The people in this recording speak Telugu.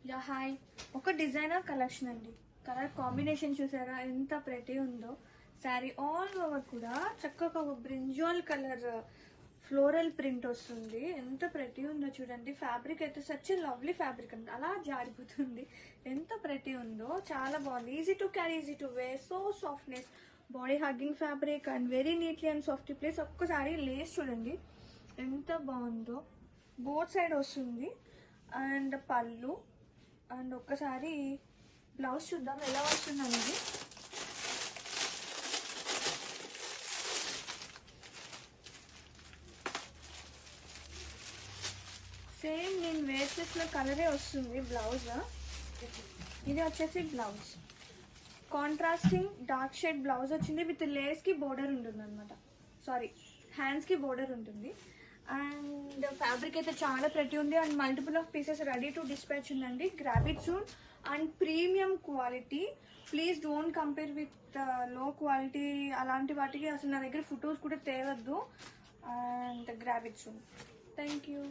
Yeah hi. ఒక డిజైనర్ కలెక్షన్ అండి. కలర్ కాంబినేషన్ చూసారా ఎంత ప్రెటీ ఉందో. శారీ ఆల్ ఓవర్ కూడా చక్కగా ఒక బ్రింజాల్ కలర్ ఫ్లోరల్ ప్రింట్ వస్తుంది. ఎంత ప్రెటీ ఉందో చూడండి. ఫ్యాబ్రిక్ అయితే సచ్ లవ్లీ ఫ్యాబ్రిక్ అండి. అలా జారిపోతుంది. ఎంత ప్రెటీ ఉందో, చాలా బాగుంది. Easy to carry, easy to wear, so softness, body hugging fabric and very neatly and soft place. ఒక్కసారి లేస్ చూడండి ఎంత బాగుందో. బోత్ సైడ్ వస్తుంది అండ్ పళ్ళు అండ్ ఒక్కసారి బ్లౌజ్ చూద్దాం ఎలా వస్తుందనేది. సేమ్ నేను వేర్ చేసిన కలరే వస్తుంది బ్లౌజ్. ఇది వచ్చేసి blouse contrasting dark shade blouse వచ్చింది విత్ లేస్ కి బోర్డర్ ఉంటుంది అనమాట. సారీ, హ్యాండ్స్ కి బోర్డర్ ఉంటుంది. అండ్ ఫ్యాబ్రిక్ అయితే చాలా ప్రతి ఉంది and multiple of pieces ready to dispatch ఉందండి. Grab it soon and premium quality. Please don't compare with low quality. అలాంటి వాటికి అసలు నా దగ్గర ఫొటోస్ కూడా తేవద్దు. And grab it soon. Thank you.